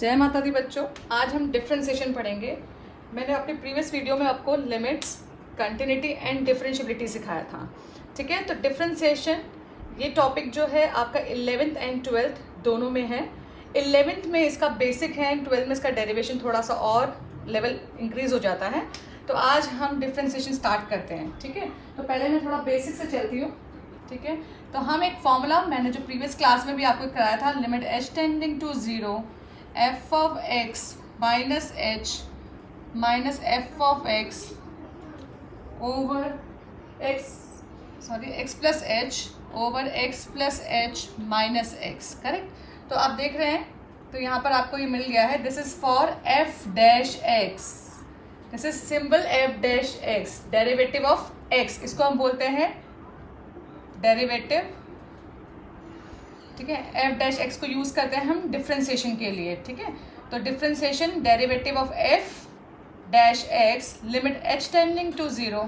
जय माता दी बच्चों, आज हम डिफरेंशिएशन पढ़ेंगे। मैंने अपने प्रीवियस वीडियो में आपको लिमिट्स, कंटिन्यूटी एंड डिफरेंशिएबिलिटी सिखाया था। ठीक है, तो डिफरेंशिएशन ये टॉपिक जो है आपका 11th एंड 12th दोनों में है। 11th में इसका बेसिक है एंड 12th में इसका डेरिवेशन थोड़ा सा और लेवल इंक्रीज हो जाता है। तो आज हम डिफरेंशिएशन स्टार्ट करते हैं। ठीक है, तो पहले मैं थोड़ा बेसिक से चलती हूँ। ठीक है, तो हम एक फॉर्मूला मैंने जो प्रीवियस क्लास में भी आपको कराया था, limit h tending to 0 f of x minus h minus f of x over x plus h over x plus h minus x, correct. तो आप देख रहे हैं, तो यहाँ पर आपको ये मिल गया है, this is for f dash x, this is symbol f dash x, derivative of x, इसको हम बोलते हैं डेरिवेटिव। ठीक है, f डैश x को यूज करते हैं हम डिफरेंशिएशन के लिए। ठीक है, तो differentiation derivative of f dash x limit h tending to 0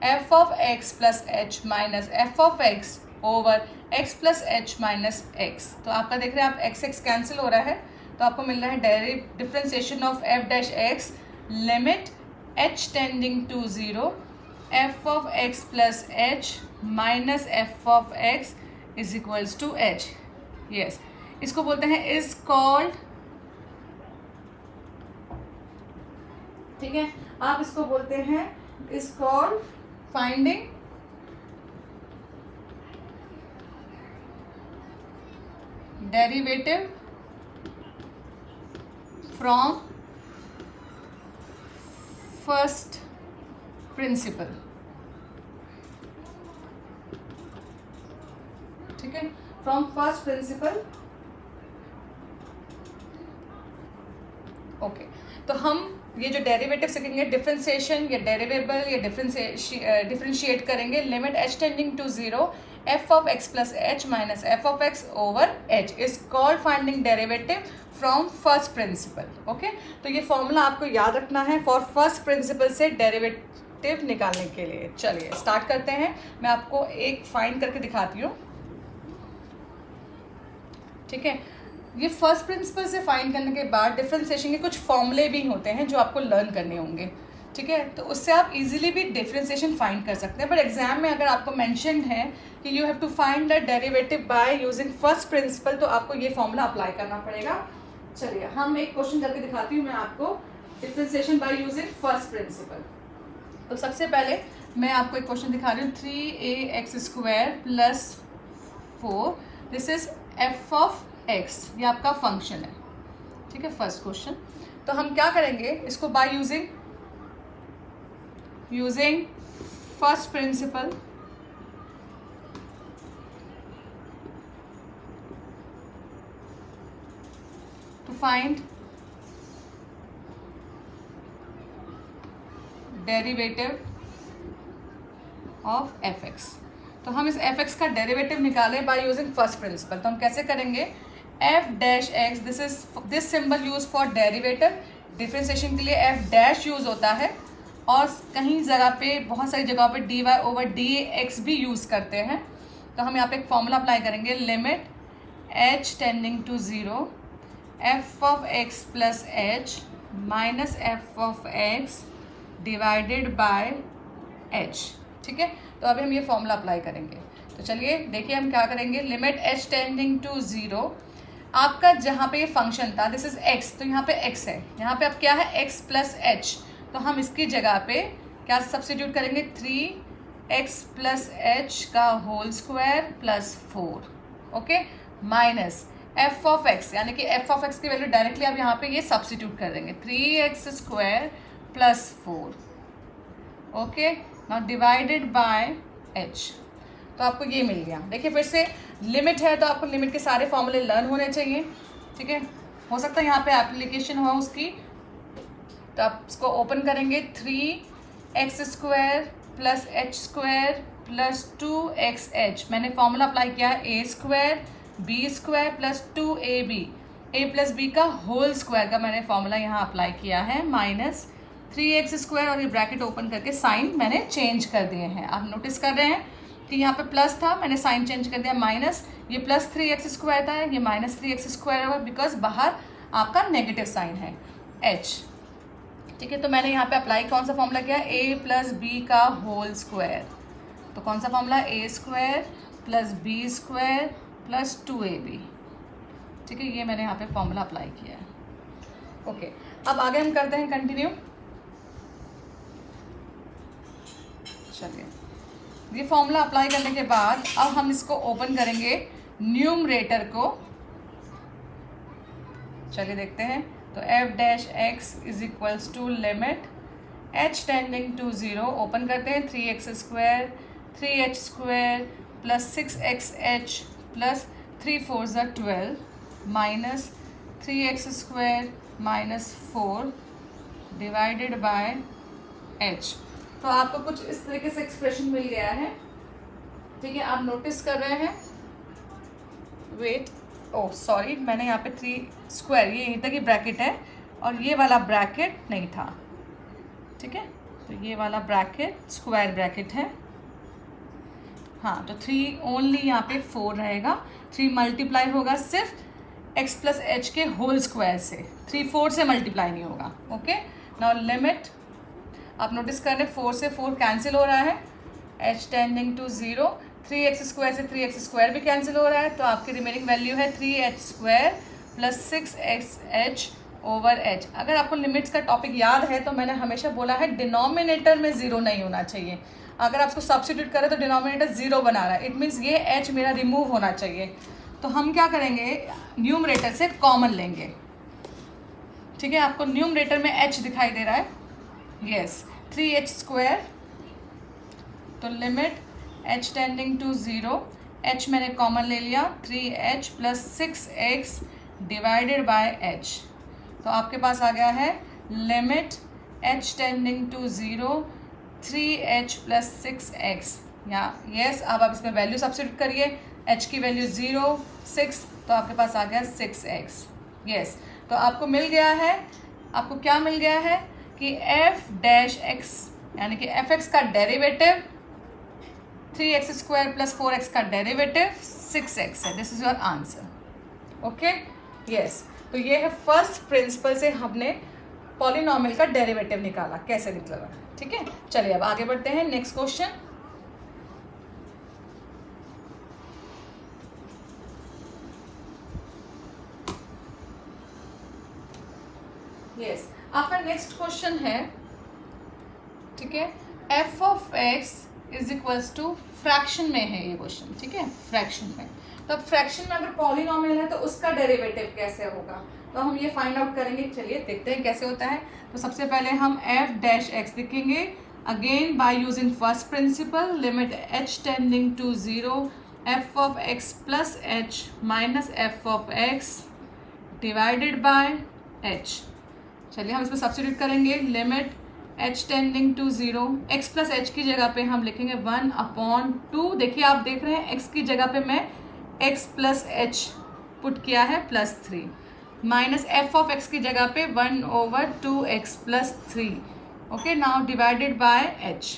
f of x plus h minus f of x over x plus h minus x। तो आपका देख रहे हैं आप x कैंसिल हो रहा है, तो आपको मिल रहा है differentiation of f dash x limit h tending to 0 f of x plus h minus f of x is equals to h। Yes, इसको बोलते हैं इज कॉल्ड, ठीक है, आप इसको बोलते हैं is called finding derivative from first principal. ठीक है, फ्रॉम फर्स्ट प्रिंसिपल। ओके, तो हम ये जो डेरिवेटिव सीखेंगे, डिफरेंशिएशन या डेरिवेबल या डिफरेंशिएट करेंगे limit h tending to 0 f of x plus h minus f of x over h is called finding derivative from first principle. Okay, तो ये फॉर्मूला आपको याद रखना है फॉर फर्स्ट प्रिंसिपल से डेरिवेटिव निकालने के लिए। चलिए स्टार्ट करते हैं, मैं आपको एक फाइंड करके दिखाती हूँ। ठीक है, ये फर्स्ट प्रिंसिपल से फाइंड करने के बाद डिफरेंशिएशन के कुछ फॉर्मूले भी होते हैं जो आपको लर्न करने होंगे। ठीक है, तो उससे आप इजीली भी डिफरेंशिएशन फाइंड कर सकते हैं। बट एग्जाम में अगर आपको मेंशन है कि you have to find the derivative by using first principle, तो आपको ये फॉर्मूला अप्लाई करना पड़ेगा। चलिए हम एक क्वेश्चन करके दिखाती हूँ मैं आपको, differentiation bye using first principle. तो सबसे पहले मैं आपको एक क्वेश्चन दिखा रही हूँ, 3ax² plus 4, this is f of x, ये आपका फंक्शन है। ठीक है, फर्स्ट क्वेश्चन। तो हम क्या करेंगे, इसको by using first principle to find derivative of fx। तो हम इस fx का डेरिवेटिव निकालें बाय यूजिंग फर्स्ट प्रिंसिपल। तो हम कैसे करेंगे, f dash x, this symbol use for derivative. Differentiation के लिए f डैश यूज होता है, और कहीं जगह पे बहुत सारी जगहों पे dy ओवर dx भी यूज करते हैं। तो हम यहाँ पे एक फॉर्मूला अप्लाई करेंगे, limit h tending to 0 f of x plus h minus f of x divided by h। ठीक है, तो अभी हम ये फॉर्मूला अप्लाई करेंगे। तो चलिए देखिए हम क्या करेंगे, लिमिट h टेंडिंग टू 0, आपका जहाँ पे ये फंक्शन था दिस इज x, तो यहाँ पे x है, यहाँ पे अब क्या है x प्लस h, तो हम इसकी जगह पे क्या सब्स्टिट्यूट करेंगे, 3x प्लस h का whole square plus 4, okay, minus f of x, यानी कि f ऑफ x की वैल्यू डायरेक्टली आप यहाँ पे ये सब्स्टिट्यूट कर देंगे, 3x² plus 4, okay, now divided by h। तो आपको ये मिल गया। देखिए फिर से लिमिट है, तो आपको लिमिट के सारे फॉर्मूले लर्न होने चाहिए। ठीक है, हो सकता है यहाँ पे एप्लीकेशन हो उसकी, तो आप इसको ओपन करेंगे, 3x² plus h² plus 2xh, मैंने फॉर्मूला अप्लाई किया है a² b² plus 2ab, a plus b का होल स्क्वायर का मैंने फॉर्मूला यहाँ अप्लाई किया है, माइनस 3x², और ये ब्रैकेट ओपन करके साइन मैंने चेंज कर दिए हैं। आप नोटिस कर रहे हैं कि यहाँ पे प्लस था, मैंने साइन चेंज कर दिया, माइनस, ये प्लस 3x² था, ये माइनस 3x² होगा, बिकॉज बाहर आपका नेगेटिव साइन है h। ठीक है, तो मैंने यहाँ पे अप्लाई कौन सा फॉर्मूला किया, a प्लस बी का होल स्क्वायर। तो कौन सा formula, a square plus b square plus 2ab। ठीक है, ये मैंने यहाँ पे फॉर्मूला अप्लाई किया है। ओके, अब आगे हम करते हैं कंटिन्यू। चलिए, ये फॉर्मूला अप्लाई करने के बाद अब हम इसको ओपन करेंगे न्यूमरेटर को। चलिए देखते हैं। तो f dash x is equals to limit h tending to 0, open करते हैं 3x square 3h square plus 6xh plus 3 4 12 minus 3x square minus 4 divided by h। तो आपको कुछ इस तरीके से एक्सप्रेशन मिल गया है। ठीक है, आप नोटिस कर रहे हैं, वेट, ओह सॉरी, मैंने यहाँ पे 3 स्क्वायर, ये यहीं तक ही ब्रैकेट है और ये वाला ब्रैकेट नहीं था। ठीक है, तो ये वाला ब्रैकेट स्क्वायर ब्रैकेट है। हाँ, तो 3 ओनली यहाँ पे 4 रहेगा, 3 मल्टीप्लाई होगा सिर्फ x प्लस एच के होल स्क्वायर से, 3 4 से मल्टीप्लाई नहीं होगा। ओके, नाउ लिमिट, आप नोटिस कर रहे हैं 4 से 4 कैंसिल हो रहा है, h tending to 0, 3x square से 3x स्क्वायर भी कैंसिल हो रहा है, तो आपकी रिमेनिंग वैल्यू है 3h square plus 6xh over h। अगर आपको लिमिट्स का टॉपिक याद है तो मैंने हमेशा बोला है डिनोमिनेटर में 0 नहीं होना चाहिए। अगर आप इसको सब्स्टिट्यूट करें तो डिनोमिनेटर 0 बना रहा है, इट मीन्स ये h मेरा रिमूव होना चाहिए। तो हम क्या करेंगे, न्यूमरेटर से कॉमन लेंगे। ठीक है, आपको न्यूमरेटर में h दिखाई दे रहा है, यस, 3h स्क्वायर, तो limit h tending to 0, h मैंने कॉमन ले लिया, 3h plus 6x divided by h। तो आपके पास आ गया है limit h tending to 0, 3h plus 6x। या यस, अब आप इसमें वैल्यू सब्स्टिट्यूट करिए, h की वैल्यू 0 6, तो आपके पास आ गया 6x। यस, तो आपको मिल गया है, आपको क्या मिल गया है कि f डैश x यानी कि fx का derivative 3x square plus 4x का डेरिवेटिव 6x है। This is your answer. Okay, yes, तो ये है फर्स्ट प्रिंसिपल से हमने पॉलिनॉमियल का डेरिवेटिव निकाला, कैसे निकला। ठीक है, चलिए अब आगे बढ़ते हैं, नेक्स्ट क्वेश्चन। यस, आपका नेक्स्ट क्वेश्चन है, ठीक है, f of x is equals to fraction में है ये क्वेश्चन। ठीक है, फ्रैक्शन में, तो अब फ्रैक्शन में अगर पॉलिनॉमियल है तो उसका डेरिवेटिव कैसे होगा, तो हम ये फाइंड आउट करेंगे। चलिए देखते हैं कैसे होता है। तो सबसे पहले हम f डैश x लिखेंगे, again by using first principle, limit h tending to 0, f of x plus h minus f of x divided by h। चलिए हम इसमें सब्स्टिट्यूट करेंगे, limit h tending to 0, x plus h की जगह पे हम लिखेंगे 1/2। देखिए आप देख रहे हैं x की जगह पे मैं x प्लस h पुट किया है plus 3, minus f of x की जगह पे 1/2x plus 3। Okay, now divided by h।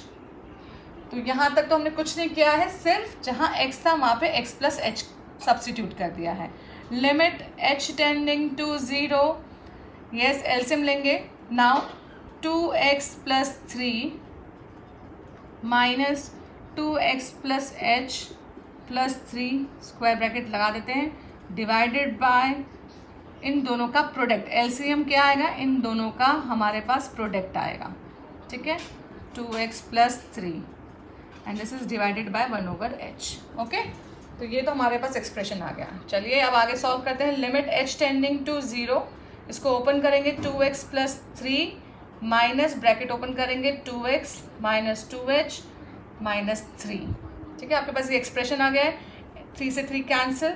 तो यहाँ तक तो हमने कुछ नहीं किया है, सिर्फ जहाँ x था वहाँ पे x प्लस h सब्स्टिट्यूट कर दिया है। Limit h tending to 0, yes, LCM लेंगे, now 2x plus 3 minus 2x plus h plus 3 square bracket लगा देते हैं, डिवाइडेड बाय इन दोनों का प्रोडक्ट, एलसीएम क्या आएगा, इन दोनों का हमारे पास प्रोडक्ट आएगा। ठीक है, 2x plus 3 and this is divided by 1/h। Okay, तो ये तो हमारे पास एक्सप्रेशन आ गया। चलिए अब आगे सॉल्व करते हैं। लिमिट h टेंडिंग टू 0, इसको ओपन करेंगे 2x plus 3 minus bracket open करेंगे 2x माइनस 2h माइनस 3। ठीक है, आपके पास ये एक्सप्रेशन आ गया है, 3 से 3 कैंसिल,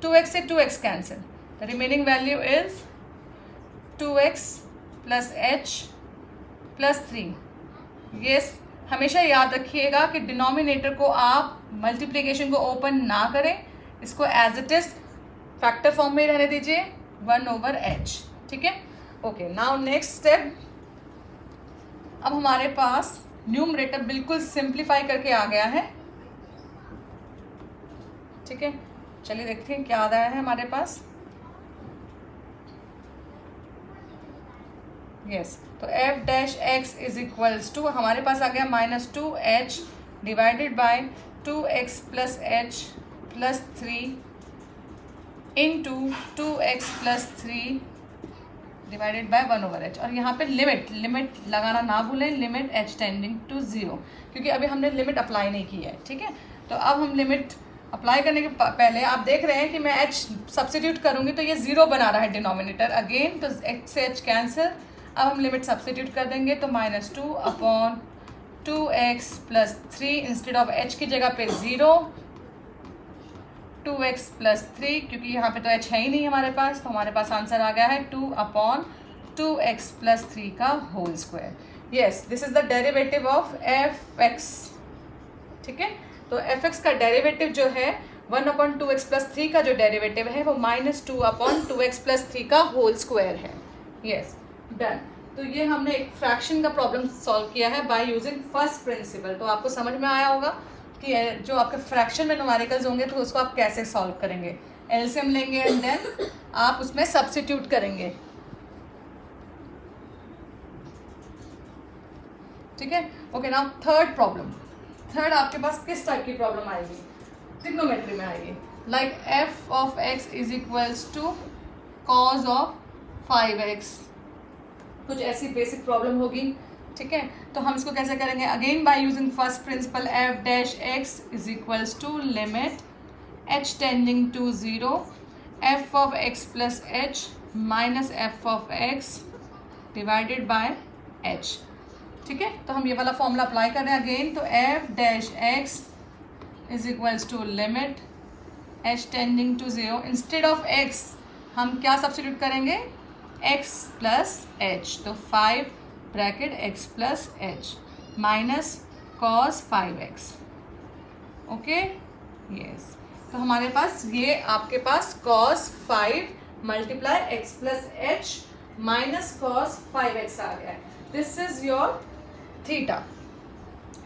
2x से 2x cancel, the remaining value is 2x plus h plus 3। Yes, हमेशा याद रखिएगा कि डिनोमिनेटर को आप मल्टीप्लिकेशन को ओपन ना करें, इसको as it is factor form में रहने दीजिए, 1/h। ठीक है, ओके, नाउ नेक्स्ट स्टेप। अब हमारे पास न्यूमरेटर बिल्कुल सिंप्लीफाई करके आ गया है। ठीक है, चलिए देखते हैं क्या आ रहा है हमारे पास। यस, तो f dash x is equals to हमारे पास आ गया -2h divided by 2x plus H plus 3 into 2x plus 3 divided by 1/h। और यहाँ पे लिमिट लगाना ना भूलें, लिमिट h टेंडिंग टू 0, क्योंकि अभी हमने लिमिट अप्लाई नहीं की है, ठीक है। तो अब हम लिमिट अप्लाई करने के पहले आप देख रहे हैं कि मैं h सब्सटीट्यूट करूँगी तो ये 0 बना रहा है डिनोमिनेटर अगेन, तो h से h कैंसिल। अब हम लिमिट सब्सटीट्यूट कर देंगे तो -2/2x plus 3 instead of h की जगह पे 0, 2x प्लस 3, क्योंकि यहाँ पे तो h है ही नहीं हमारे पास, तो हमारे पास आंसर आ गया है 2/2x प्लस 3 का whole square. Yes, this is the derivative of f x, ठीक है। तो एफ एक्स का डेरिवेटिव जो है 1/2x प्लस 3 का जो डेरिवेटिव है वो -2/2x प्लस 3 का होल स्क्वायर है। Yes, done. तो ये हमने एक फ्रैक्शन का प्रॉब्लम सॉल्व किया है बाय यूजिंग फर्स्ट प्रिंसिपल। तो आपको समझ में आया होगा कि जो आपके फ्रैक्शन में न्यूमेरिकल्स होंगे तो उसको आप कैसे सॉल्व करेंगे। एलसीएम लेंगे एंड देन आप उसमें सब्स्टिट्यूट करेंगे, ठीक है। Okay, now third problem. Third आपके पास किस टाइप की प्रॉब्लम आएगी? ट्रिग्नोमेट्री में आएगी। Like f of x is equals to cos of 5x, कुछ ऐसी बेसिक प्रॉब्लम होगी, ठीक है। तो हम इसको कैसे करेंगे? Again by using first principle, f dash x is equals to limit h tending to 0 f of x plus H minus F of x divided by h, ठीक है। तो हम ये वाला फॉर्मूला अप्लाई कर रहे हैं अगेन। तो f dash x is equals to limit h tending to 0, instead of x हम क्या सब्स्टिट्यूट करेंगे? x प्लस एच, तो 5 bracket x plus H minus cos 5x, okay. Yes, तो हमारे पास ये आपके पास cos 5 multiply x plus H minus cos 5x आ गया है। This is your theta,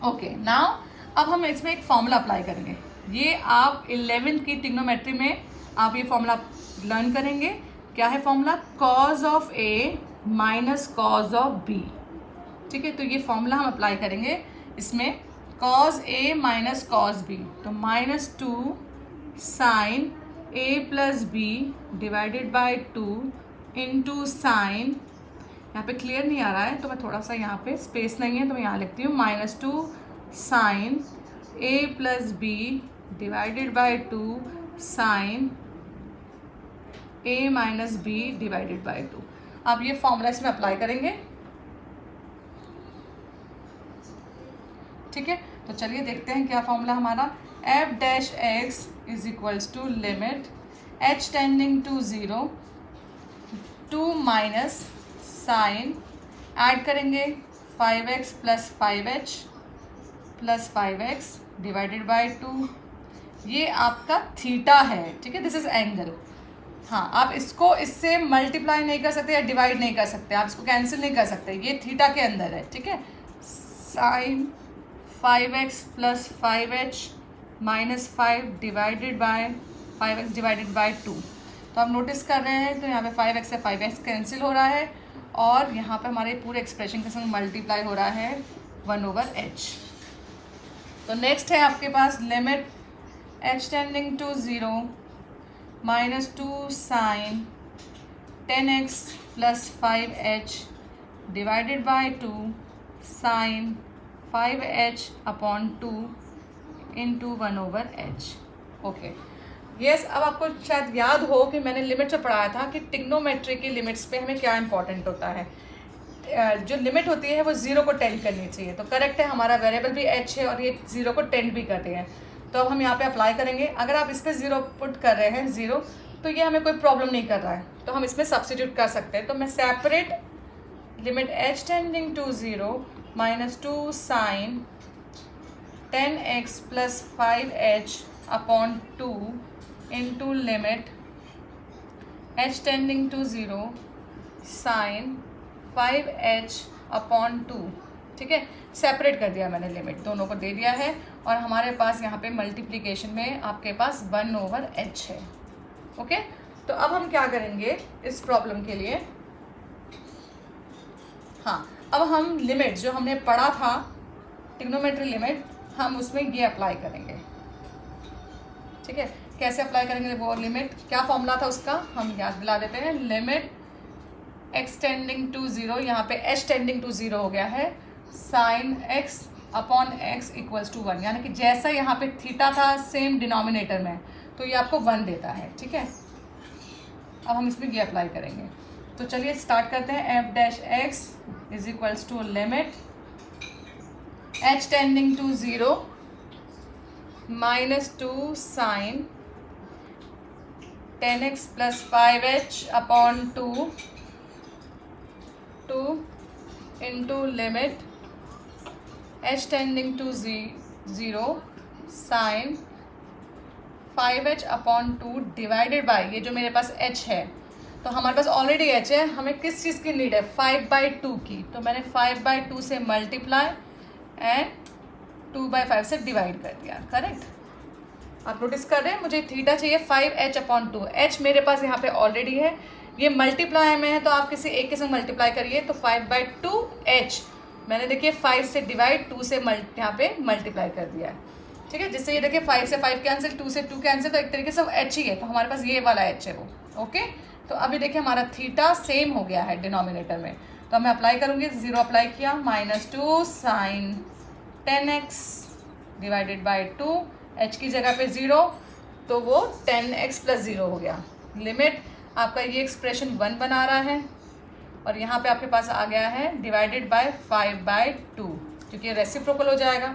okay. Now अब हम इसमें एक फॉर्मूला अप्लाई करेंगे। ये आप 11th की ट्रिग्नोमेट्री में आप ये फॉर्मूला लर्न करेंगे। क्या है formula? Cos of A minus cos of B, ठीक है। तो ये फॉर्मूला हम अप्लाई करेंगे इसमें, cos A minus cos B, तो -2 sine A plus B divided by 2 into sine, यहाँ पे क्लियर नहीं आ रहा है तो मैं थोड़ा सा यहाँ पे स्पेस नहीं है तो मैं यहाँ लिखती हूँ -2 sine A plus B divided by 2 sine a minus B divided by 2। अब ये फॉर्मूला इसमें अप्लाई करेंगे, ठीक है। तो चलिए देखते हैं क्या फॉर्मूला हमारा। F dash x is equals to limit h tending to 0 2 minus sine, add करेंगे 5x plus 5h plus 5x divided by 2। ये आपका थीटा है, ठीक है, दिस इज एंगल। हाँ, आप इसको इससे मल्टीप्लाई नहीं कर सकते या डिवाइड नहीं कर सकते, आप इसको कैंसिल नहीं कर सकते, ये थीटा के अंदर है, ठीक है। Sine 5x plus 5h minus 5 divided by 5x divided by 2। तो आप नोटिस कर रहे हैं तो यहाँ पे 5x से 5x कैंसिल हो रहा है और यहाँ पे हमारे पूरे एक्सप्रेशन के संग मल्टीप्लाई हो रहा है 1/h। तो नेक्स्ट है आपके पास limit h tending to 0 -2 sine 10x plus 5h divided by 2 sine 5h upon 2 into 1/h, okay. Yes, अब आपको शायद याद हो कि मैंने लिमिट से पढ़ाया था कि ट्रिग्नोमेट्री की लिमिट्स पे हमें क्या इंपॉर्टेंट होता है। जो लिमिट होती है वो 0 को टेंड करनी चाहिए। तो करेक्ट है, हमारा वेरिएबल भी h है और ये 0 को टेंड भी कर रहे हैं। तो अब हम यहाँ पे अप्लाई करेंगे। अगर आप इस पर 0 पुट कर रहे हैं 0, तो ये हमें कोई प्रॉब्लम नहीं कर रहा है, तो हम इसमें सब्स्टिट्यूट कर सकते हैं। तो मैं separate limit h tending to 0 -2 sine 10x plus 5h upon 2 into limit h tending to 0 sine 5h upon 2, ठीक है। सेपरेट कर दिया मैंने, लिमिट दोनों को दे दिया है और हमारे पास यहाँ पे मल्टीप्लिकेशन में आपके पास 1/h है, ओके। तो अब हम क्या करेंगे इस प्रॉब्लम के लिए, हाँ, अब हम लिमिट जो हमने पढ़ा था ट्रिग्नोमेट्री लिमिट, हम उसमें ये अप्लाई करेंगे। ठीक है, कैसे अप्लाई करेंगे वो लिमिट, क्या फॉर्मूला था उसका हम याद दिला देते हैं। लिमिट x टेंडिंग टू 0, यहाँ पे h टेंडिंग टू 0 हो गया है, sine x upon x equals to 1, यानी कि जैसा यहाँ पे थीटा था सेम डिनोमिनेटर में, तो ये आपको 1 देता है। ठीक है, अब हम इसमें ये अप्लाई करेंगे। तो चलिए स्टार्ट करते हैं। F dash x is equals to limit h tending to 0 -2 sine 10x plus 5h upon 2 into limit h tending to 0 sine 5h upon 2 divided by, ये जो मेरे पास h है, तो हमारे पास ऑलरेडी h है, हमें किस चीज़ की नीड है, 5/2 की, तो मैंने 5/2 से मल्टीप्लाई एंड 2/5 से डिवाइड कर दिया। करेक्ट। आप नोटिस कर रहे हैं, मुझे थीटा चाहिए 5h अपॉन 2, h मेरे पास यहाँ पे ऑलरेडी है, ये मल्टीप्लाई में है तो आप किसी एक के संग मल्टीप्लाई करिए, तो 5/2h मैंने देखिए 5 से डिवाइड 2 से यहाँ पे मल्टीप्लाई कर दिया है। ठीक है, जिससे ये देखिए 5 से 5 कैंसिल, 2 से 2 कैंसिल, तो एक तरीके से h ही है, तो हमारे पास ये वाला h है वो। ओके, तो अभी देखिए हमारा थीटा सेम हो गया है डिनोमिनेटर में, तो मैं अप्लाई करूँगी, 0 अप्लाई किया, -2 sine 10x divided by 2, h की जगह पे 0, तो वो 10x प्लस 0 हो गया। लिमिट आपका ये एक्सप्रेशन 1 बना रहा है, और यहाँ पे आपके पास आ गया है डिवाइडेड बाय 5/2, क्योंकि ये रेसिप्रोकल हो जाएगा।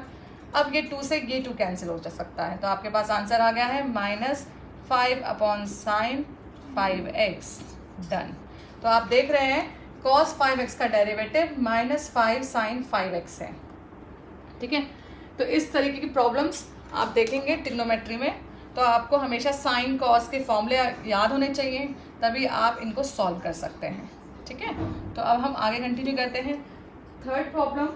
अब ये 2 से ये 2 कैंसिल हो जा सकता है, तो आपके पास आंसर आ गया है -5 अपॉन साइन 5x। डन। तो आप देख रहे हैं cos 5x का डेरिवेटिव -5 साइन 5x है। ठीक है, तो इस तरीके की प्रॉब्लम्स आप देखेंगे ट्रिग्नोमेट्री में, तो आपको हमेशा साइन कॉस के फॉर्मूले याद होने चाहिए, तभी आप इनको सॉल्व कर सकते हैं। ठीक है, तो अब हम आगे कंटिन्यू करते हैं। थर्ड प्रॉब्लम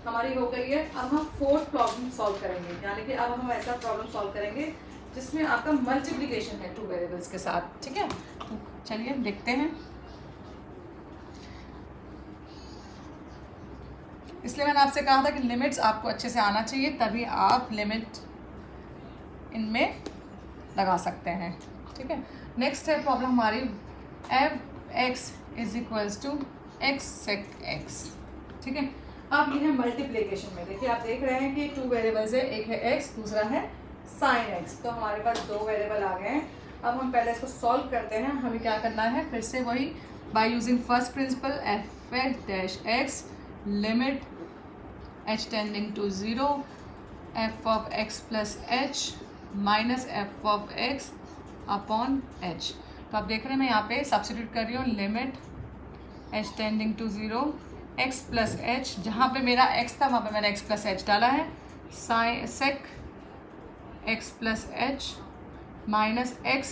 हमारी हो गई है, अब हम फोर्थ प्रॉब्लम सॉल्व करेंगे, यानी कि अब हम ऐसा प्रॉब्लम सॉल्व करेंगे जिसमें आपका मल्टीप्लिकेशन है 2 वेरिएबल्स के साथ। ठीक है, तो चलिए देखते हैं। इसलिए मैंने आपसे कहा था कि लिमिट्स आपको अच्छे से आना चाहिए, तभी आप लिमिट इनमें लगा सकते हैं। ठीक है, नेक्स्ट है प्रॉब्लम हमारी F X is equals to X sec X. ठीक है, अब ये है मल्टीप्लिकेशन में, देखिए आप देख रहे हैं कि 2 वेरिएबल्स है, एक है एक्स, दूसरा है साइन एक्स, तो हमारे पास 2 वेरिएबल आ गए हैं। अब हम पहले इसको सॉल्व करते हैं। हमें क्या करना है, फिर से वही by using first principle, F X dash X limit h tending to 0 f of x plus H minus F of x upon h। तो आप देख रहे हैं मैं यहाँ पे सब्स्टिट्यूट कर रही हूँ, limit h tending to 0 x plus H, जहाँ पे मेरा x था वहाँ पे मैंने x प्लस एच डाला है, साइन सेक x plus H minus x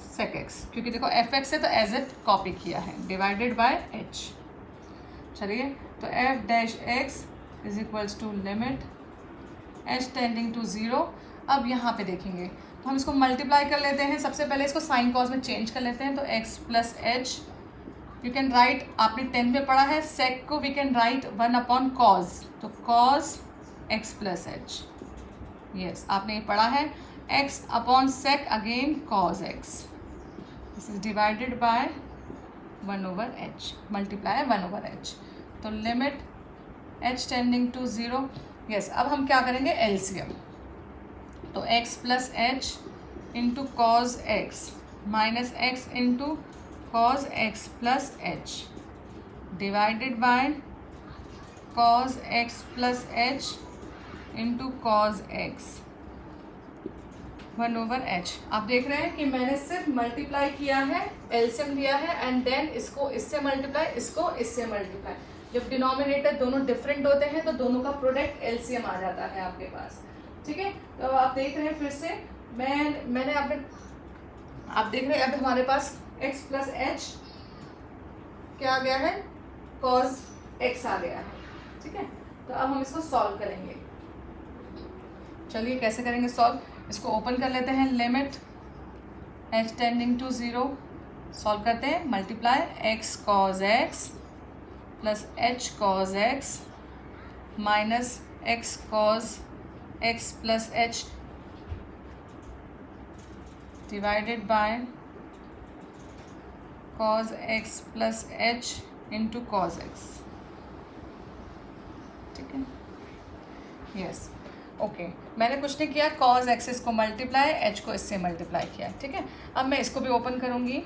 सेक x, क्योंकि देखो एफ एक्स है तो एज इट कॉपी किया है, डिवाइडेड बाय h। चलिए, तो f dash x is equals to limit h tending to 0। अब यहाँ पे देखेंगे तो हम इसको मल्टीप्लाई कर लेते हैं। सबसे पहले इसको साइन कॉस में चेंज कर लेते हैं, तो x plus h you can write, आपने 10 में पढ़ा है, सेक को we can write 1 upon cos, तो cos x plus h, yes आपने ये पढ़ा है, x upon sec again cos x, this is divided by 1/h, multiply 1/h, तो limit h tending to 0। Yes, अब हम क्या करेंगे, एलसीएम, तो x plus H into cos x minus x into cos x plus H divided by cos x plus H into cos x 1/h। आप देख रहे हैं कि मैंने सिर्फ मल्टीप्लाई किया है, एलसीएम लिया है, एंड देन इसको इससे मल्टीप्लाई, इसको इससे मल्टीप्लाई। जब डिनोमिनेटर दोनों डिफरेंट होते हैं तो दोनों का प्रोडक्ट एलसीएम आ जाता है आपके पास। ठीक है, तो आप देख रहे हैं फिर से मैंने आप देख रहे हैं अब हमारे पास x प्लस एच क्या आ गया है, cos x आ गया है। ठीक है, तो अब हम इसको सॉल्व करेंगे। चलिए कैसे करेंगे सॉल्व, इसको ओपन कर लेते हैं, limit h tending to 0, solve करते हैं, multiply x cos x plus H cos x minus X cos x plus H divided by cos x plus H into cos X. ठीक है, यस, ओके। मैंने कुछ नहीं किया, कॉज एक्सिस को multiply, H को इससे मल्टीप्लाई किया। ठीक है, अब मैं इसको भी ओपन करूंगी।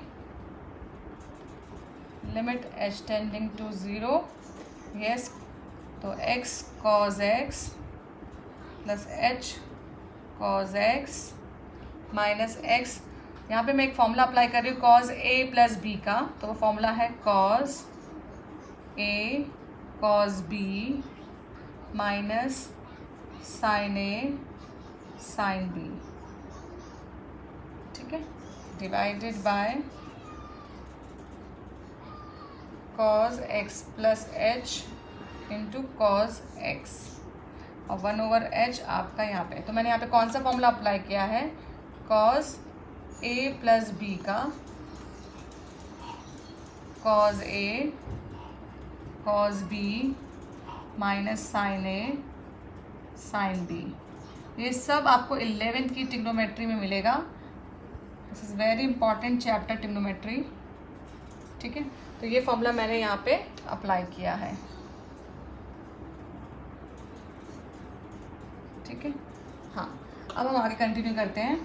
Limit H tending to 0, yes, तो x cos x plus H cos x minus x, यहाँ पे मैं एक फॉर्मूला अप्लाई कर रही हूँ कॉज ए प्लस बी का, तो वो फॉर्मूला है कॉज ए कॉज बी माइनस साइन ए साइन बी। ठीक है, divided by cos x plus H into cos x और 1/h आपका यहाँ पे। तो मैंने यहाँ पे कौन सा फॉर्मूला अप्लाई किया है, कॉज ए प्लस बी का, कॉज ए कॉज बी माइनस साइन ए साइन बी। ये सब आपको 11th की ट्रिग्नोमेट्री में मिलेगा। This is very important chapter trigonometry. ठीक है, तो ये फॉर्मूला मैंने यहाँ पे अप्लाई किया है। ठीक है, हाँ, अब हम आगे कंटिन्यू करते हैं।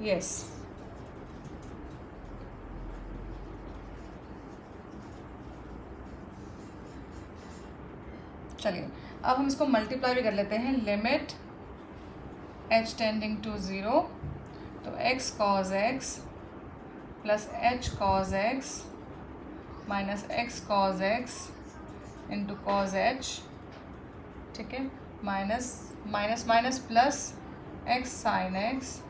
यस, चलिए अब हम इसको मल्टीप्लाई भी कर लेते हैं। लिमिट एच टेंडिंग टू 0, तो x cos x plus H cos x minus X cos X into cos H. ठीक है, minus minus minus plus X sine X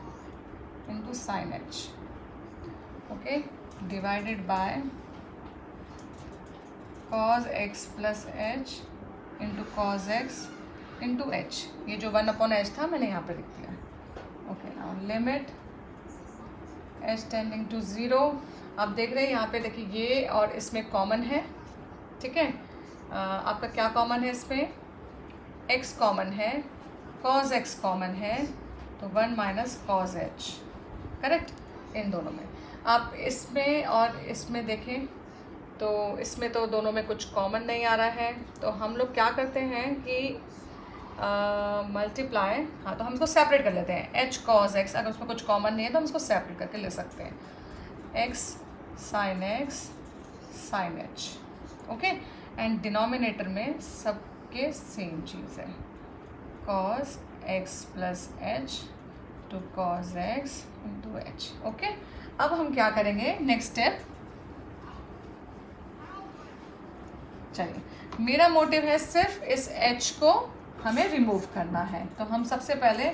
into sine H. Okay, divided by cos x plus H into cos X into H. ये जो 1/h था मैंने यहाँ पे लिख दिया। Okay, now limit H tending to 0। आप देख रहे हैं यहाँ पे, देखिए ये और इसमें कॉमन है। ठीक है, आपका क्या कॉमन है इसमें, x कॉमन है, cos x कॉमन है, तो 1 माइनस कॉज एच। करेक्ट, इन दोनों में। आप इसमें और इसमें देखें तो इसमें तो दोनों में कुछ कॉमन नहीं आ रहा है, तो हम लोग क्या करते हैं कि मल्टीप्लाई, हाँ, तो हम इसको सेपरेट कर लेते हैं। एच कॉज एक्स, अगर उसमें कुछ कॉमन नहीं है तो हम इसको सेपरेट करके ले सकते हैं। X sine X sine H. Okay, and denominator में सबके सेम चीज़ है, cos x plus H to cos X into H. Okay, अब हम क्या करेंगे, नेक्स्ट स्टेप। चलिए, मेरा मोटिव है सिर्फ इस h को हमें रिमूव करना है, तो हम सबसे पहले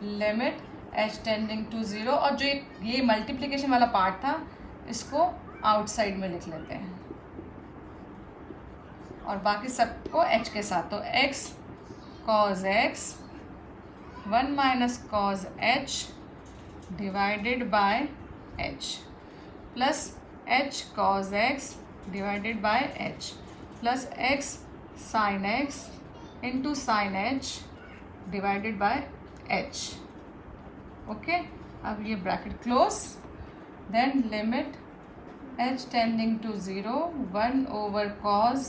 लिमिट h टेंडिंग टू 0, और जो ये मल्टीप्लिकेशन वाला पार्ट था इसको आउटसाइड में लिख लेते हैं और बाकी सबको h के साथ। तो x cos x 1 minus cos h divided by h plus h cos x divided by h plus x sine x into sine h divided by h। Okay, अब ये bracket close, then limit h tending to 0 1 over cos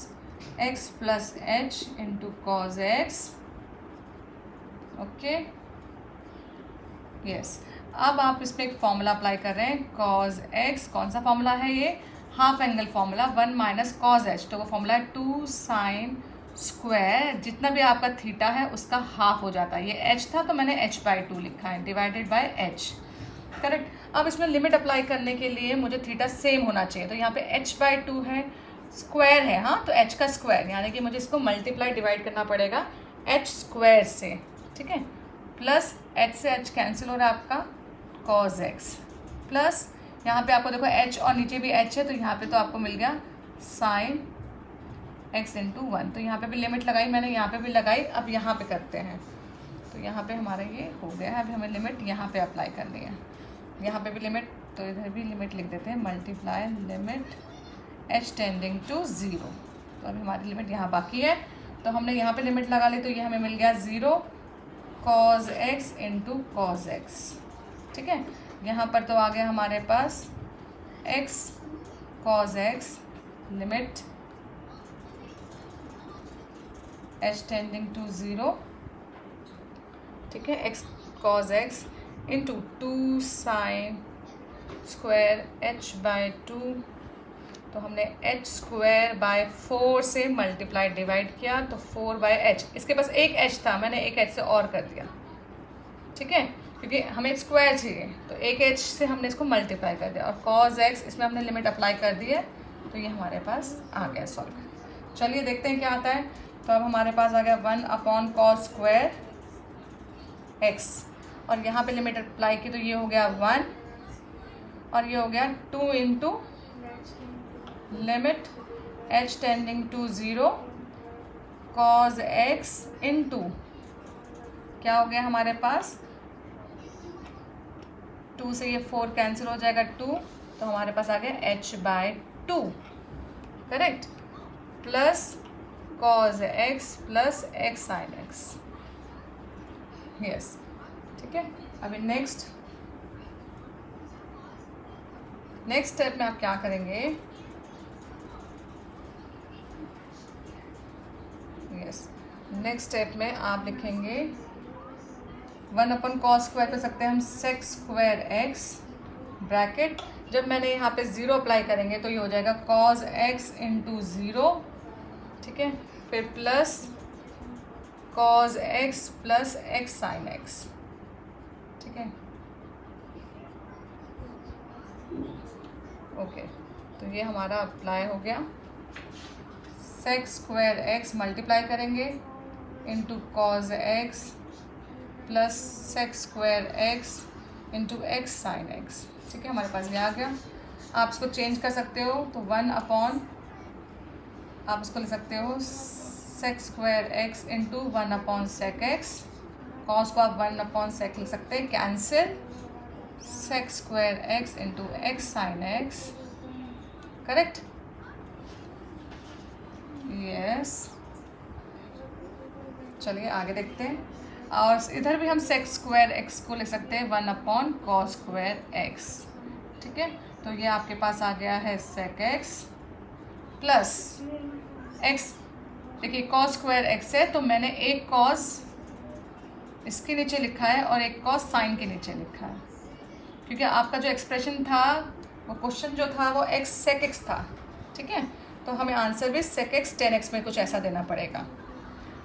x plus h into cos x। Okay, yes, अब आप इस पर एक formula apply कर रहे हैं, cos x, कौन सा फॉर्मूला है ये, half angle formula, 1 minus cause H, तो वो फॉर्मूला है 2 साइन स्क्वायर, जितना भी आपका थीटा है उसका हाफ हो जाता है। ये h था तो मैंने h/2 लिखा है, डिवाइडेड बाय h। करेक्ट, अब इसमें लिमिट अप्लाई करने के लिए मुझे थीटा सेम होना चाहिए, तो यहाँ पे h/2 है, स्क्वायर है, हाँ, तो h का स्क्वायर, यानी कि मुझे इसको मल्टीप्लाई डिवाइड करना पड़ेगा h स्क्वायर से। ठीक है, प्लस h से h कैंसिल हो रहा है आपका, cos x प्लस यहाँ पे आपको देखो h और नीचे भी h है, तो यहाँ पे तो आपको मिल गया साइन x इंटू 1। तो यहाँ पे भी लिमिट लगाई मैंने, यहाँ पे भी लगाई। अब यहाँ पे करते हैं, तो यहाँ पे हमारा ये हो गया है। अभी हमें लिमिट यहाँ पे अप्लाई करनी है। यहाँ पे भी लिमिट, तो इधर भी लिमिट लिख देते हैं, multiply limit h tending to 0। तो अभी हमारी लिमिट यहाँ बाकी है, तो हमने यहाँ पे लिमिट लगा ली, तो ये हमें मिल गया 0 cos x into cos X. ठीक है, यहाँ पर तो आ गया हमारे पास x cos x limit h tending to 0, ठीक है, x cos x into 2 sin square h by 2, तो हमने h स्क्वायर बाय 4 से मल्टीप्लाई डिवाइड किया, तो 4 बाय h, इसके पास एक h था, मैंने एक h से और कर दिया। ठीक है, क्योंकि हमें स्क्वायर चाहिए, तो एक h से हमने इसको मल्टीप्लाई कर दिया, और cos x इसमें हमने लिमिट अप्लाई कर दी है, तो ये हमारे पास आ गया सॉल्व। चलिए देखते हैं क्या आता है। तो अब हमारे पास आ गया 1/cos स्क्वायर x, और यहाँ पे लिमिट अप्लाई की, तो ये हो गया 1, और ये हो गया 2 into limit h tending to 0 cos x into क्या हो गया हमारे पास, 2 से ये 4 कैंसिल हो जाएगा 2, तो हमारे पास आ गया h by 2, correct, plus cos x plus x sin x। Yes, ठीक है। अभी नेक्स्ट स्टेप में आप क्या करेंगे, यस, नेक्स्ट स्टेप में आप लिखेंगे 1/cos स्क्वायर कर सकते हैं हम sec स्क्वायर x ब्रैकेट, जब मैंने यहाँ पे 0 अप्लाई करेंगे तो ये हो जाएगा cos x इंटू 0, ठीक है, फिर plus cos x plus x sin x। ठीक है, ओके, तो ये हमारा अप्लाई हो गया। sec स्क्वायर x मल्टीप्लाई करेंगे into cos x plus sec square x into x sin x। ठीक है, हमारे पास ये आ गया। आप इसको चेंज कर सकते हो, तो 1/, आप इसको लिख सकते हो sec square x into 1/sec x, cos को आप 1/sec लिख सकते हैं, cancel sec square x into x sin x, correct, yes. चलिए आगे देखते हैं, और इधर भी हम sec स्क्वायर x को लिख सकते हैं 1/cos स्क्वायर x। ठीक है, तो ये आपके पास आ गया है sec x प्लस x, देखिए cos स्क्वायर x है, तो मैंने एक cos इसके नीचे लिखा है और एक cos साइन के नीचे लिखा है, क्योंकि आपका जो एक्सप्रेशन था, वो क्वेश्चन जो था वो x sec x था। ठीक है, तो हमें आंसर भी sec x tan x में कुछ ऐसा देना पड़ेगा।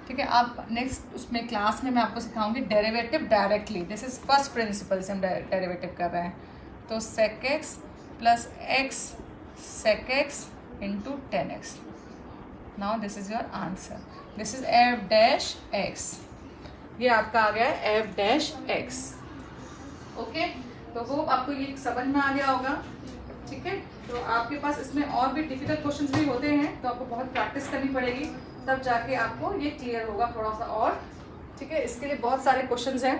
ठीक है, आप नेक्स्ट उसमें क्लास में मैं आपको सिखाऊंगी derivative directly, this is first principle से हम डेरिवेटिव कर रहे हैं। तो sec x plus x sec x into tan x। Now this is your answer, this is f dash x, ये आपका आ गया है f डैश x। ओके, तो होप आपको ये समझ में आ गया होगा। ठीक है, तो आपके पास इसमें और भी डिफिकल्ट क्वेश्चंस भी होते हैं, तो आपको बहुत प्रैक्टिस करनी पड़ेगी, तब जाके आपको ये क्लियर होगा थोड़ा सा और। ठीक है, इसके लिए बहुत सारे क्वेश्चंस हैं,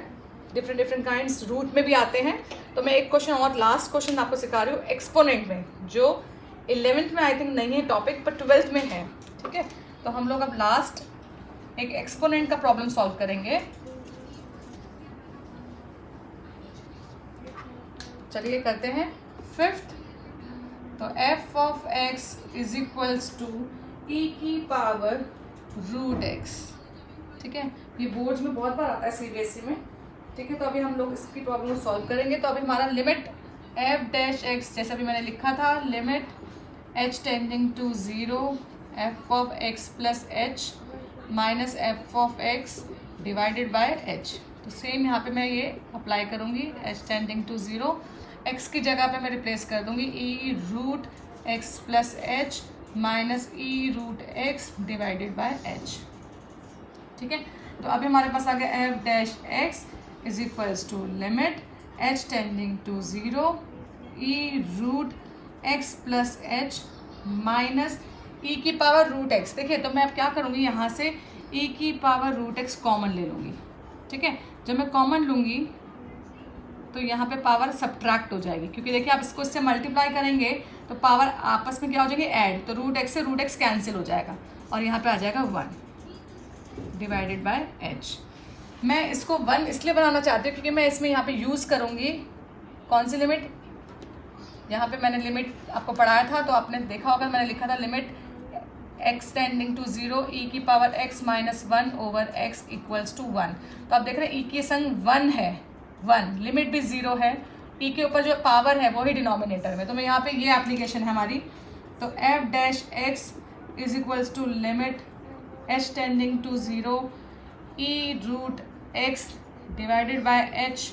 डिफरेंट काइंड्स, रूट में भी आते हैं। तो मैं एक क्वेश्चन और लास्ट क्वेश्चन आपको सिखा रही हूँ एक्सपोनेंट में, जो 11th में आई थिंक नहीं है टॉपिक, पर 12th में है। ठीक है, तो हम लोग अब लास्ट एक एक्सपोनेंट का प्रॉब्लम सॉल्व करेंगे। चलिए करते हैं 5th। तो f of x is equals to e की पावर रूट x। ठीक है, ये बोर्ड्स में बहुत बार आता है CBSE में। ठीक है, तो अभी हम लोग इसकी प्रॉब्लम को सॉल्व करेंगे। तो अभी हमारा लिमिट f डैश x, जैसा भी मैंने लिखा था, limit h tending to 0 f of x plus h minus f of x divided by h। तो सेम यहाँ पे मैं ये अप्लाई करूँगी, h टेंडिंग टू 0, x की जगह पे मैं रिप्लेस कर दूँगी e root x plus h minus e root x divided by h। ठीक है, तो अभी हमारे पास आ गया f dash x is equals to limit h tending to 0 e root x plus h minus e की पावर रूट x। देखिए, तो मैं अब क्या करूँगी, यहाँ से e की पावर रूट x कॉमन ले लूँगी। ठीक है, जब मैं कॉमन लूँगी तो यहाँ पे पावर सब्ट्रैक्ट हो जाएगी, क्योंकि देखिए आप इसको इससे मल्टीप्लाई करेंगे तो पावर आपस में क्या हो जाएगी, ऐड, तो रूट एक्स से रूट एक्स कैंसिल हो जाएगा और यहाँ पे आ जाएगा 1 डिवाइडेड बाय एच। मैं इसको 1 इसलिए बनाना चाहती हूँ क्योंकि मैं इसमें यहाँ पे यूज़ करूँगी कौन सी लिमिट, यहाँ पे मैंने लिमिट आपको पढ़ाया था तो आपने देखा होगा, मैंने लिखा था limit x tending to 0 e की power x minus 1 over x equals to 1। तो आप देख रहे हैं e के संग 1 है, 1 लिमिट भी 0 है, e के ऊपर जो पावर है वो ही डिनोमिनेटर में, तो मैं यहाँ पे ये एप्लीकेशन है हमारी। तो f dash x is equals to limit h tending to 0 e root x divided by h,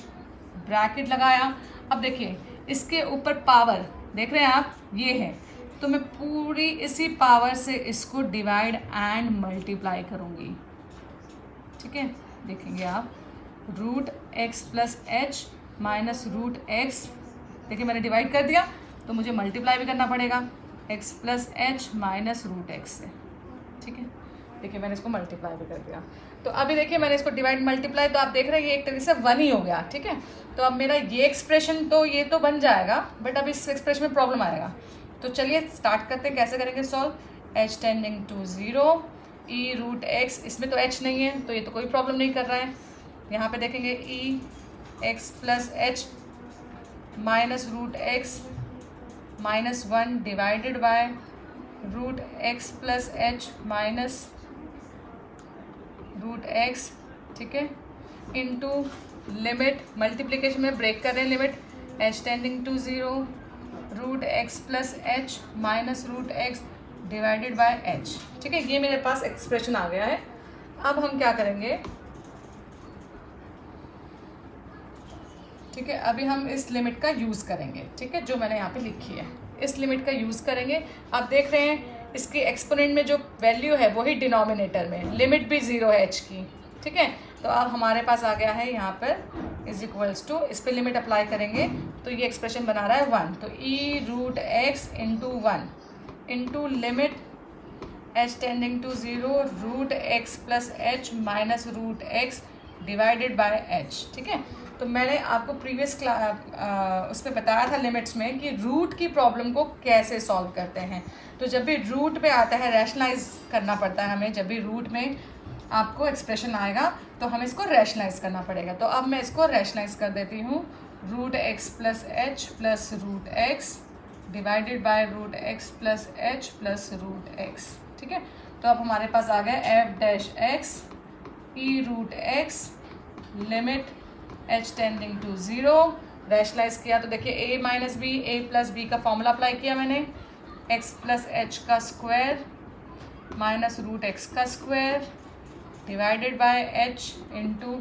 bracket लगाया। अब देखिए इसके ऊपर पावर देख रहे हैं आप, ये है, तो मैं पूरी इसी पावर से इसको डिवाइड एंड मल्टीप्लाई करूँगी, ठीक है। देखेंगे आप root x plus H minus root X, देखिए मैंने डिवाइड कर दिया तो मुझे मल्टीप्लाई भी करना पड़ेगा X plus H minus root X से, ठीक है। देखिए मैंने इसको मल्टीप्लाई भी कर दिया, तो अभी देखिए मैंने इसको डिवाइड मल्टीप्लाई, तो आप देख रहे हैं ये एक तरीके से 1 ही हो गया, ठीक है। तो अब मेरा ये एक्सप्रेशन तो ये तो बन जाएगा, बट अब इस एक्सप्रेशन में प्रॉब्लम आएगा। तो चलिए स्टार्ट करते हैं, कैसे करेंगे solve. H tending to 0 E root X, इसमें तो एच नहीं है तो ये तो कोई प्रॉब्लम नहीं कर रहा है। यहाँ पे देखेंगे e x plus H minus root x minus 1 divided by root x plus H minus root x, ठीक है, इनटू लिमिट, मल्टीप्लिकेशन में ब्रेक कर रहे हैं limit H tending to 0 root x plus H minus root x divided by h, ठीक है। ये मेरे पास एक्सप्रेशन आ गया है। अब हम क्या करेंगे, ठीक है, अभी हम इस लिमिट का यूज़ करेंगे, ठीक है, जो मैंने यहाँ पे लिखी है इस लिमिट का यूज़ करेंगे। आप देख रहे हैं इसके एक्सपोनेंट में जो वैल्यू है वही डिनोमिनेटर में, लिमिट भी 0 है एच की, ठीक है। तो अब हमारे पास आ गया है यहाँ पर इज इक्वल्स टू, इस पर लिमिट अप्लाई करेंगे तो ये एक्सप्रेशन बना रहा है 1, तो e root x into 1 into limit H tending to 0 root x plus H minus root x divided by h, ठीक है। तो मैंने आपको प्रीवियस उस पर बताया था लिमिट्स में कि रूट की प्रॉब्लम को कैसे सॉल्व करते हैं। तो जब भी रूट पे आता है रैशनलाइज करना पड़ता है हमें, जब भी रूट में आपको एक्सप्रेशन आएगा तो हमें इसको रैशनलाइज करना पड़ेगा। तो अब मैं इसको रैशनलाइज कर देती हूँ, root x plus H plus root x divided by root x plus H plus root x, ठीक है। तो अब हमारे पास आ गया F dash X E root X limit H tending to 0, rationalise किया तो देखिए A minus B, A plus B का फॉर्मूला अप्लाई किया मैंने, एक्स प्लस एच का स्क्वायर माइनस रूट एक्स का square divided by H into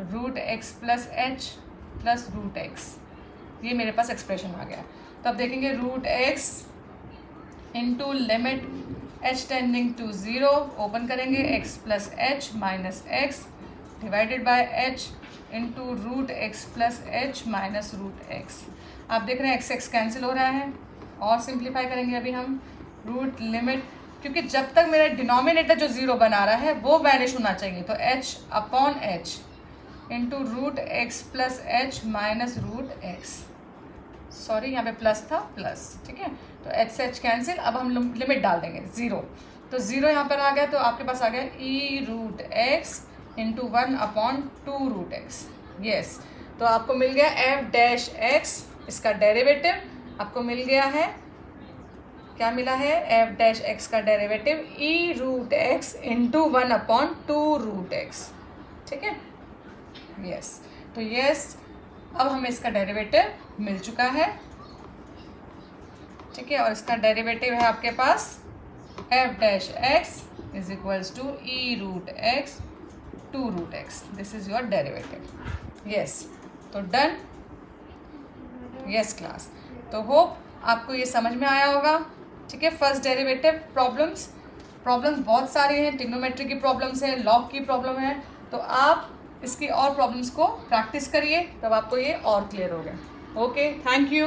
root x plus H plus root x, ये मेरे पास एक्सप्रेशन आ गया। तो अब देखेंगे root x into limit H tending to 0, open करेंगे x plus H minus x divided by H into root x plus H minus root x. आप देख रहे हैं एक्स एक्स कैंसिल हो रहा है, और सिंप्लीफाई करेंगे अभी हम रूट लिमिट, क्योंकि जब तक मेरा डिनोमिनेटर जो 0 बना रहा है वो वैनिश होना चाहिए, तो H upon H into root x plus H minus root X, sorry यहाँ पे प्लस था, प्लस, ठीक है। तो एच से एच कैंसिल, अब हम लिमिट डाल देंगे 0, तो 0 यहाँ पर आ गया, तो आपके पास आ गया e root x into 1 upon 2 root x, yes. तो आपको मिल गया एफ डैश एक्स, इसका डेरिवेटिव आपको मिल गया है, क्या मिला है, एफ डैश एक्स का derivative e root x into 1 upon 2 root x, ठीक है, यस। तो यस, अब हमें इसका डेरिवेटिव मिल चुका है, ठीक है, और इसका डेरिवेटिव है आपके पास f dash x is equals to e root x 2 root x, this is your derivative, yes. तो डन, यस क्लास। तो होप आपको ये समझ में आया होगा, ठीक है। फर्स्ट डेरिवेटिव प्रॉब्लम्स बहुत सारी हैं, ट्रिग्नोमेट्री की प्रॉब्लम्स हैं, लॉग की प्रॉब्लम है, तो आप इसकी और प्रॉब्लम्स को प्रैक्टिस करिए, तब आपको ये और क्लियर होगा। Okay, thank you.